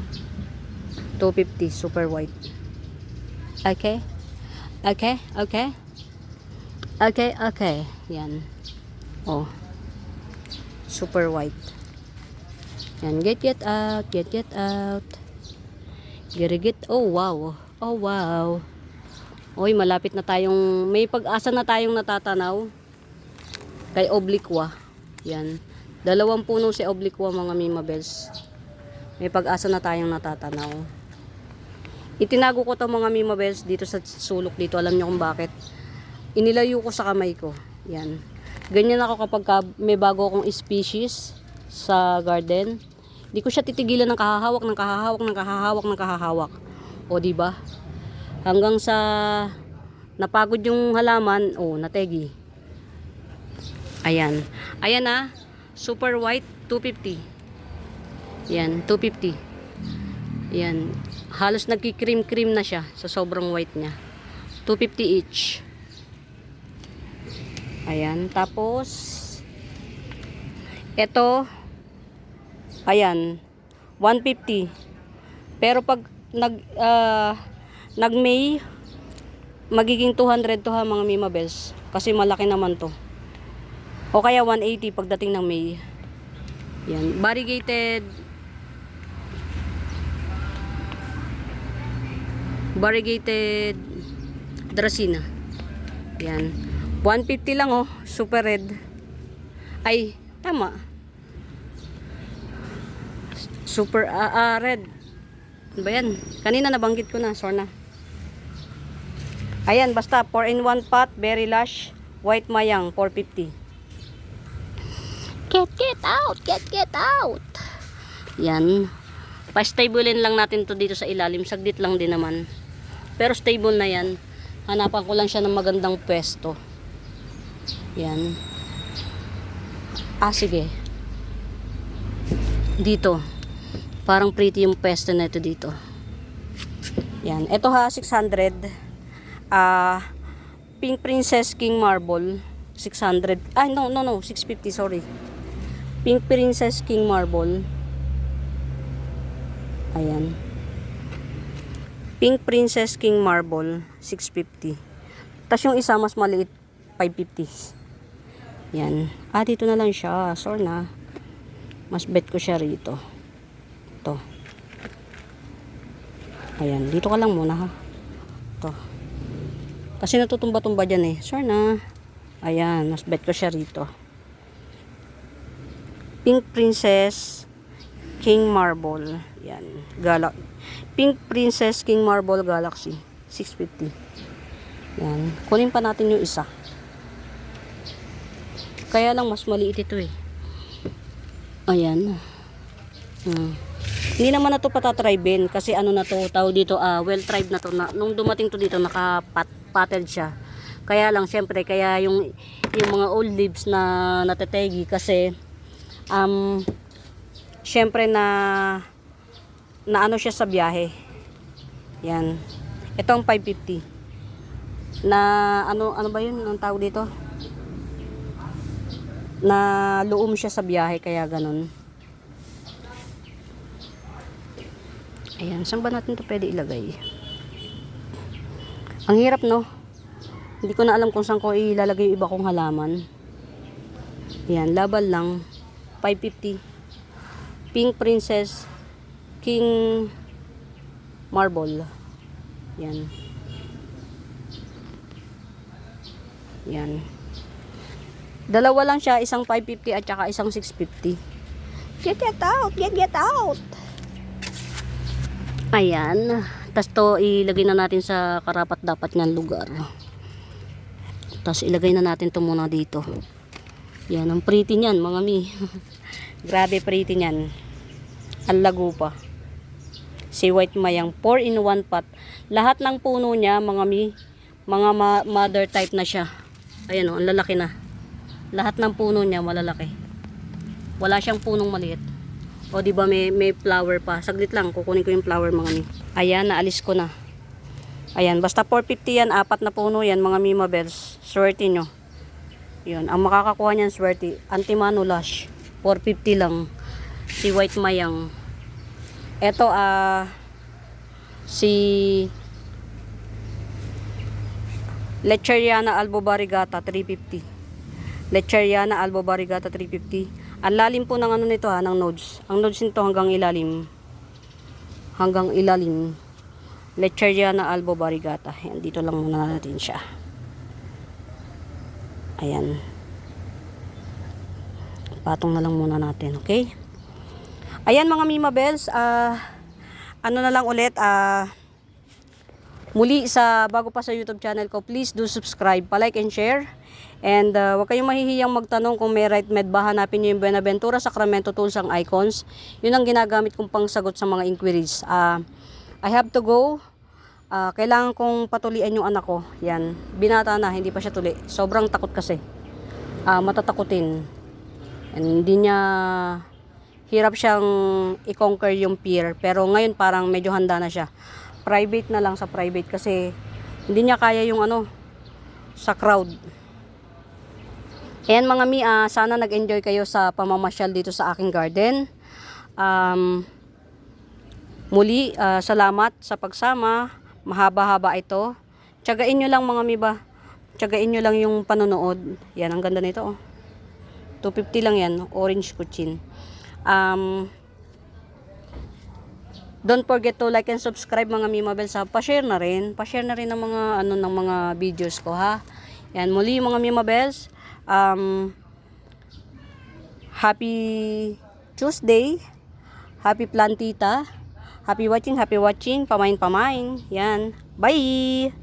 250 super white. Okay. Okay, okay. Okay, okay. Yan. Oh. Super white. Yan, get out, get out. Get. Oh wow. Oh wow. Oy, malapit na tayong, may pag-asa na tayong natatanaw kay Obliqua. Yan. 2 puno si Obliqua mga Mima Bells. May pag-asa na tayong natatanaw. Itinago ko to mga Mima Bells dito sa sulok dito. Alam niyo kung bakit. Inilayo ko sa kamay ko. Yan. Ganyan ako kapag may bago akong species sa garden. Hindi ko siya titigilan ng kahahawak. O di ba? Hanggang sa napagod yung halaman, oh, nategi. Ayan. Ayan na, super white 250. Yan, 250. Yan. Halos nagki-cream na siya sa sobrang white niya. 250 each. Ayan, tapos ito ayan, 150. Pero pag nag-May, magiging 200 to ha mga Mima Bells. Kasi malaki naman to. O kaya 180 pagdating ng May. Yan. Variegated Dracena. Yan. 150 lang oh. Super red. Ay, tama. Super red. Ano ba yan? Kanina nabanggit ko na. Sorry na. Ayan, basta 4-in-1 pot, berry lush, white mayang, 450. Get out! Get out! Yan. Pa-stablein lang natin to dito sa ilalim. Saglit lang din naman. Pero stable na yan. Hanapan ko lang siya ng magandang pwesto. Yan. Sige. Dito. Parang pretty yung pwesto na ito dito. Yan. Ito ha, 600. Pink Princess King Marble. 600. No. 650, sorry. Pink Princess King Marble. Ayan. Pink Princess King Marble. 650. Tapos yung isa mas maliit. 550. Yan. Dito na lang siya. Sorry na. Mas bet ko siya rito. Ito. Ayan. Dito ka lang muna ha. Ito. Kasi natutumba-tumba dyan eh. Sorry na. Ayan. Mas bet ko siya rito. Pink Princess King Marble. Yan. Pink Princess King Marble Galaxy. 650. Yan. Kunin pa natin yung isa. Kaya lang mas maliit ito eh. Ayan. Hindi naman na to patatriben kasi ano na to, tawag dito, well tried na to. Nung dumating to dito, naka-potted siya. Kaya lang, syempre, kaya yung mga old leaves na natetegi kasi, syempre na ano siya sa biyahe. Yan. Ito ang 550. Na, ano ba yun? Anong tawag dito? Na luom siya sa biyahe, kaya ganun. Ayan, saan ba natin ito pwede ilagay? Ang hirap, no? Hindi ko na alam kung saan ko ilalagay yung iba kong halaman. Ayan, laban lang. 550. Pink Princess King Marble. Yan. Yan. Dalawa lang siya, isang 550 at saka isang 650. Get out! Get out! Ayan. Tapos to ilagay na natin sa karapat-dapat ng lugar. Tapos ilagay na natin to muna dito. Yan, ang pretty niyan mga mi. Grabe pretty niyan. Ang lago pa. Si White Mayang 4-in-1 pot. Lahat ng puno niya mga mi, mga mother type na siya. Ayan o, ang lalaki na. Lahat ng puno niya malalaki. Wala siyang punong maliit. O di ba may flower pa. Saglit lang, kukunin ko yung flower mga mi. Ayan, naalis ko na. Ayan, basta 450 yan, 4 na puno yan mga Mima Bells. Swerte nyo. Yun, ang makakakuha niyan swerte. Antimano Lush. 450 lang. Si White Mayang. Ito, si Lecheriana albovariegata 350. Lecheriana albovariegata 350. Ang lalim po ng ano nito ng nodes. Ang nodes nito hanggang ilalim. Hanggang ilalim. Lecheriana albovariegata. Yan, dito lang muna natin siya. Ayan. Patong na lang muna natin, okay? Ayan mga Mima Bells, ano na lang ulit, muli bago pa sa YouTube channel ko, please do subscribe, pa-like and share. And huwag kayong mahihiyang magtanong kung may right med ba, hanapin nyo yung Buenaventura Sacramento Tools ang icons. Yun ang ginagamit kong pangsagot sa mga inquiries. I have to go. Kailangan kong patulian yung anak ko. Yan. Binata na, hindi pa siya tuli. Sobrang takot kasi. Matatakutin. And hindi niya, hirap siyang i-conquer yung fear. Pero ngayon parang medyo handa na siya. Private na lang sa private kasi hindi niya kaya yung sa crowd. Ayan mga mi, sana nag-enjoy kayo sa pamamasyal dito sa aking garden. Muli, salamat sa pagsama. Mahaba-haba ito. Tiyagain nyo lang mga mi ba? Tiyagain nyo lang yung panonood. Yan, ang ganda nito. 250 lang yan. Orange kuchin. Don't forget to like and subscribe mga Mima Bells. Pa-share na rin. Pa-share na rin ng mga, ng mga videos ko ha. Yan, muli mga Mima Bells. Happy Tuesday. Happy Plantita. Happy watching, happy watching. Pamain. Yan. Bye!